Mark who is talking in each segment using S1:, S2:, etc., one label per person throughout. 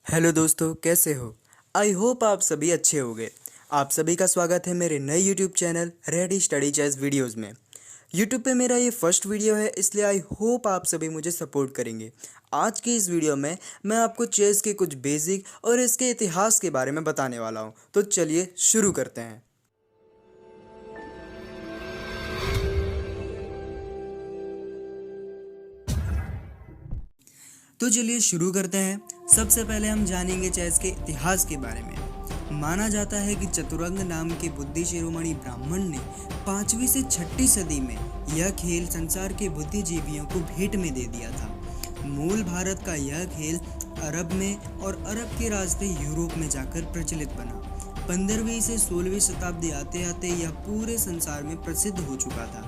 S1: Hello दोस्तों, कैसे हो? आई होप आप सभी अच्छे होंगे। आप सभी का स्वागत है मेरे नए YouTube channel Ready Study Chess videos में। यूट्यूब पे मेरा ये फर्स्ट वीडियो है, इसलिए आई होप आप सभी मुझे सपोर्ट करेंगे। आज की इस वीडियो में मैं आपको चेस के कुछ बेसिक और इसके इतिहास के बारे में बताने वाला हूँ। तो चलिए शुरू करते हैं। तो चलिए शुरू करते हैं। सबसे पहले हम जानेंगे चेस के इतिहास के बारे में। माना जाता है कि चतुरंग नाम के बुद्धि शिरोमणि ब्राह्मण ने 5वीं से 6वीं सदी में यह खेल संसार के बुद्धिजीवियों को भेंट में दे दिया था। मूल भारत का यह खेल अरब में और अरब के रास्ते यूरोप में जाकर प्रचलित बना। 15वीं से 16वीं शताब्दी आते आते यह पूरे संसार में प्रसिद्ध हो चुका था।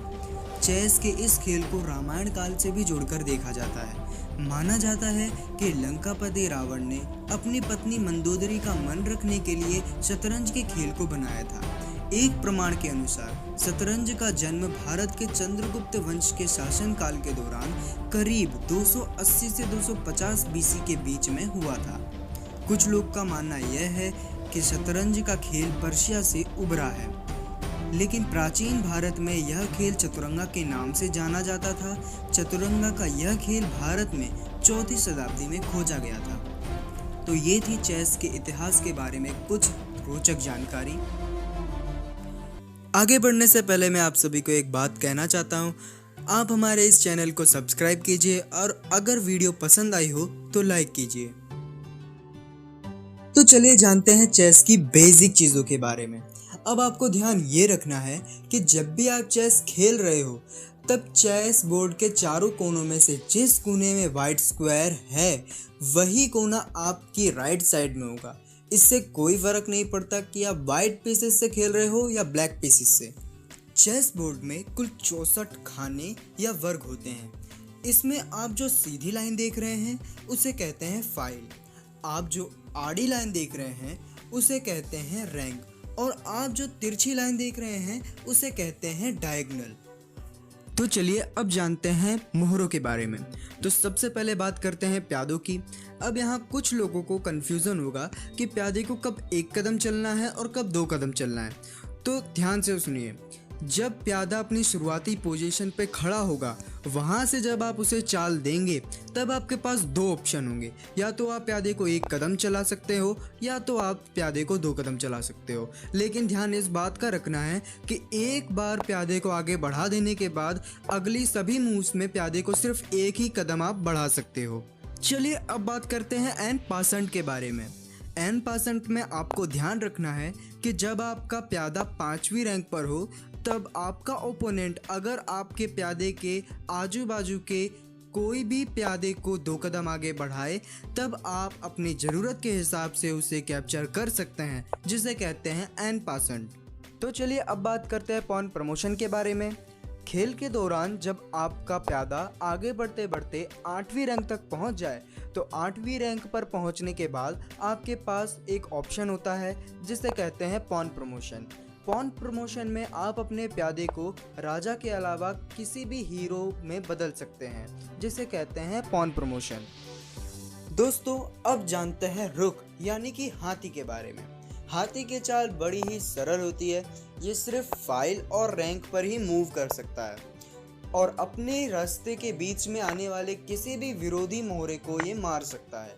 S1: चेस के इस खेल को रामायण काल से भी जोड़कर देखा जाता है। माना जाता है कि लंकापति रावण ने अपनी पत्नी मंदोदरी का मन रखने के लिए शतरंज के खेल को बनाया था। एक प्रमाण के अनुसार शतरंज का जन्म भारत के चंद्रगुप्त वंश के शासनकाल के दौरान करीब 280 से 250 बीसी के बीच में हुआ था। कुछ लोग का मानना यह है कि शतरंज का खेल पर्शिया से उभरा है, लेकिन प्राचीन भारत में यह खेल चतुरंगा के नाम से जाना जाता था। चतुरंगा का यह खेल भारत में 4वीं शताब्दी में खोजा गया था। तो ये थी चेस के इतिहास के बारे में कुछ रोचक जानकारी। आगे बढ़ने से पहले मैं आप सभी को एक बात कहना चाहता हूँ, आप हमारे इस चैनल को सब्सक्राइब कीजिए और अगर वीडियो पसंद आई हो तो लाइक कीजिए। तो चलिए जानते हैं चेस की बेसिक चीज़ों के बारे में। अब आपको ध्यान ये रखना है कि जब भी आप चेस खेल रहे हो तब चेस बोर्ड के चारों कोनों में से जिस कोने में वाइट स्क्वायर है वही कोना आपकी राइट साइड में होगा। इससे कोई फर्क नहीं पड़ता कि आप वाइट पीसेस से खेल रहे हो या ब्लैक पीसेस से। चेस बोर्ड में कुल 64 खाने या वर्ग होते हैं। इसमें आप जो सीधी लाइन देख रहे हैं उसे कहते हैं फाइल, आप जो आड़ी लाइन देख रहे हैं उसे कहते हैं रैंक, और आप जो तिरछी लाइन देख रहे हैं उसे कहते हैं डायगोनल। तो चलिए अब जानते हैं मोहरों के बारे में। तो सबसे पहले बात करते हैं प्यादों की। अब यहाँ कुछ लोगों को कन्फ्यूज़न होगा कि प्यादे को कब 1 कदम चलना है और कब 2 कदम चलना है। तो ध्यान से सुनिए, जब प्यादा अपनी शुरुआती पोजीशन पे खड़ा होगा वहाँ से जब आप उसे चाल देंगे तब आपके पास 2 ऑप्शन होंगे, या तो आप प्यादे को 1 कदम चला सकते हो या तो आप प्यादे को 2 कदम चला सकते हो। लेकिन ध्यान इस बात का रखना है कि एक बार प्यादे को आगे बढ़ा देने के बाद अगली सभी मूव्स में प्यादे को सिर्फ 1 ही कदम आप बढ़ा सकते हो। चलिए अब बात करते हैं एन पासेंट के बारे में। एन पासेंट में आपको ध्यान रखना है कि जब आपका प्यादा 5वीं रैंक पर हो तब आपका ओपोनेंट अगर आपके प्यादे के आजू बाजू के कोई भी प्यादे को 2 कदम आगे बढ़ाए तब आप अपनी ज़रूरत के हिसाब से उसे कैप्चर कर सकते हैं, जिसे कहते हैं एन पासेंट। तो चलिए अब बात करते हैं पॉन प्रमोशन के बारे में। खेल के दौरान जब आपका प्यादा आगे बढ़ते बढ़ते 8वीं रैंक तक पहुंच जाए तो 8वीं रैंक पर पहुंचने के बाद आपके पास एक ऑप्शन होता है जिसे कहते हैं पॉन प्रमोशन। पॉन प्रमोशन में आप अपने प्यादे को राजा के अलावा किसी भी हीरो में बदल सकते हैं, जिसे कहते हैं पॉन प्रमोशन। दोस्तों अब जानते हैं रुख यानी कि हाथी के बारे में। हाथी की चाल बड़ी ही सरल होती है। ये सिर्फ फाइल और रैंक पर ही मूव कर सकता है और अपने रास्ते के बीच में आने वाले किसी भी विरोधी मोहरे को ये मार सकता है।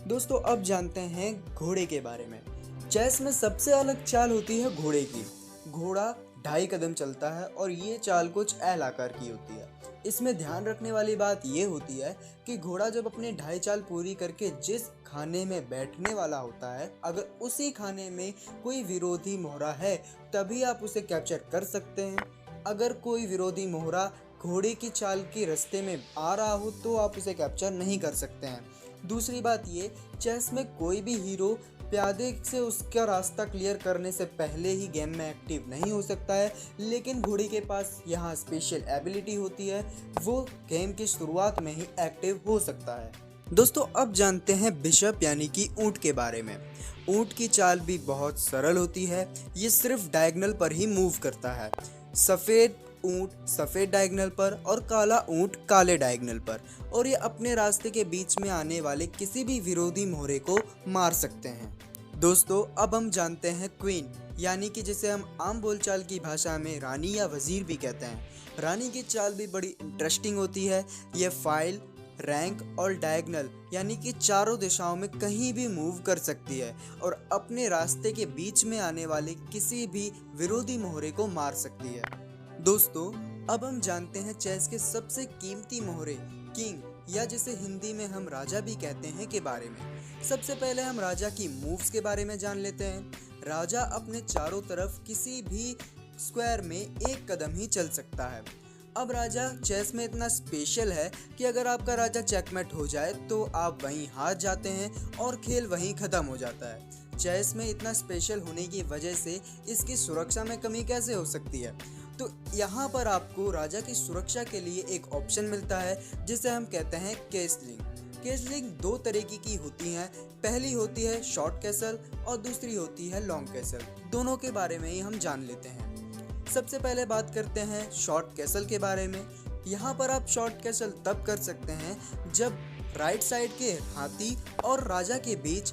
S1: दोस्तों अब जानते हैं घोड़े के बारे में। चेस में सबसे अलग चाल होती है घोड़े की। घोड़ा 2.5 कदम चलता है और ये चाल कुछ एल आकार की होती है। इसमें ध्यान रखने वाली बात ये होती है कि घोड़ा जब अपने 2.5 चाल पूरी करके जिस खाने में बैठने वाला होता है, अगर उसी खाने में कोई विरोधी मोहरा है तभी आप उसे कैप्चर कर सकते हैं। अगर कोई विरोधी मोहरा घोड़े की चाल के रास्ते में आ रहा हो तो आप उसे कैप्चर नहीं कर सकते हैं। दूसरी बात ये, चेस में कोई भी हीरो प्यादे से उसका रास्ता क्लियर करने से पहले ही गेम में एक्टिव नहीं हो सकता है, लेकिन घोड़े के पास यहाँ स्पेशल एबिलिटी होती है, वो गेम की शुरुआत में ही एक्टिव हो सकता है। दोस्तों अब जानते हैं बिशप यानी कि ऊंट के बारे में। ऊंट की चाल भी बहुत सरल होती है। ये सिर्फ डायगोनल पर ही मूव करता है। सफ़ेद ऊंट सफ़ेद डायगोनल पर और काला ऊंट काले डायगोनल पर, और ये अपने रास्ते के बीच में आने वाले किसी भी विरोधी मोहरे को मार सकते हैं। दोस्तों, अब हम जानते हैं क्वीन, यानी कि जिसे हम आम बोलचाल की भाषा में रानी या वजीर भी कहते हैं। रानी की चाल भी बड़ी इंटरेस्टिंग होती है। ये फाइल, रैंक और डायगोनल यानी कि चारों दिशाओं में कहीं भी मूव कर सकती है और अपने रास्ते के बीच में आने वाले किसी भी विरोधी मोहरे को मार सकती है। दोस्तों, अब हम जानते हैं चेस के सबसे कीमती मोहरे किंग, या जिसे हिंदी में हम राजा भी कहते हैं, के बारे में। सबसे पहले हम राजा की मूव्स के बारे में जान लेते हैं। राजा अपने चारों तरफ किसी भी स्क्वायर में एक कदम ही चल सकता है। अब राजा चेस में इतना स्पेशल है कि अगर आपका राजा चेकमेट हो जाए तो आप वहीं हार जाते हैं और खेल वहीं ख़त्म हो जाता है। चेस में इतना स्पेशल होने की वजह से इसकी सुरक्षा में कमी कैसे हो सकती है? तो यहाँ पर आपको राजा की सुरक्षा के लिए एक ऑप्शन मिलता है जिसे हम कहते हैं केसलिंग। केसलिंग दो तरीके की होती हैं। पहली होती है शॉर्ट कैसल और दूसरी होती है लॉन्ग कैसल। दोनों के बारे में ही हम जान लेते हैं। सबसे पहले बात करते हैं शॉर्ट कैसल के बारे में। यहाँ पर आप शॉर्ट कैसल तब कर सकते हैं जब राइट साइड के हाथी और राजा के बीच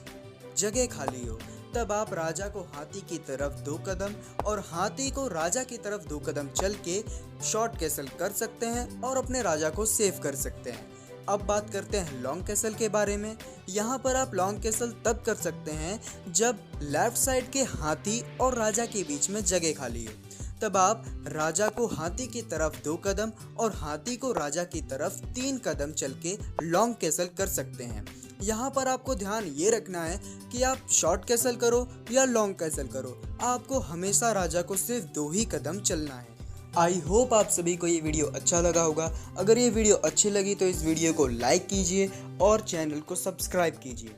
S1: जगह खाली हो। तब आप राजा को हाथी की तरफ 2 कदम और हाथी को राजा की तरफ 2 कदम चल के शॉर्ट कैसल कर सकते हैं और अपने राजा को सेव कर सकते हैं। अब बात करते हैं लॉन्ग कैसल के बारे में। यहाँ पर आप लॉन्ग कैसल तब कर सकते हैं जब लेफ्ट साइड के हाथी और राजा के बीच में जगह खाली हो। तब आप राजा को हाथी की तरफ 2 कदम और हाथी को राजा की तरफ 3 कदम चल के लॉन्ग कैसल कर सकते हैं। यहाँ पर आपको ध्यान ये रखना है कि आप शॉर्ट कैसल करो या लॉन्ग कैसल करो, आपको हमेशा राजा को सिर्फ 2 ही कदम चलना है। आई होप आप सभी को ये वीडियो अच्छा लगा होगा। अगर ये वीडियो अच्छी लगी तो इस वीडियो को लाइक कीजिए और चैनल को सब्सक्राइब कीजिए।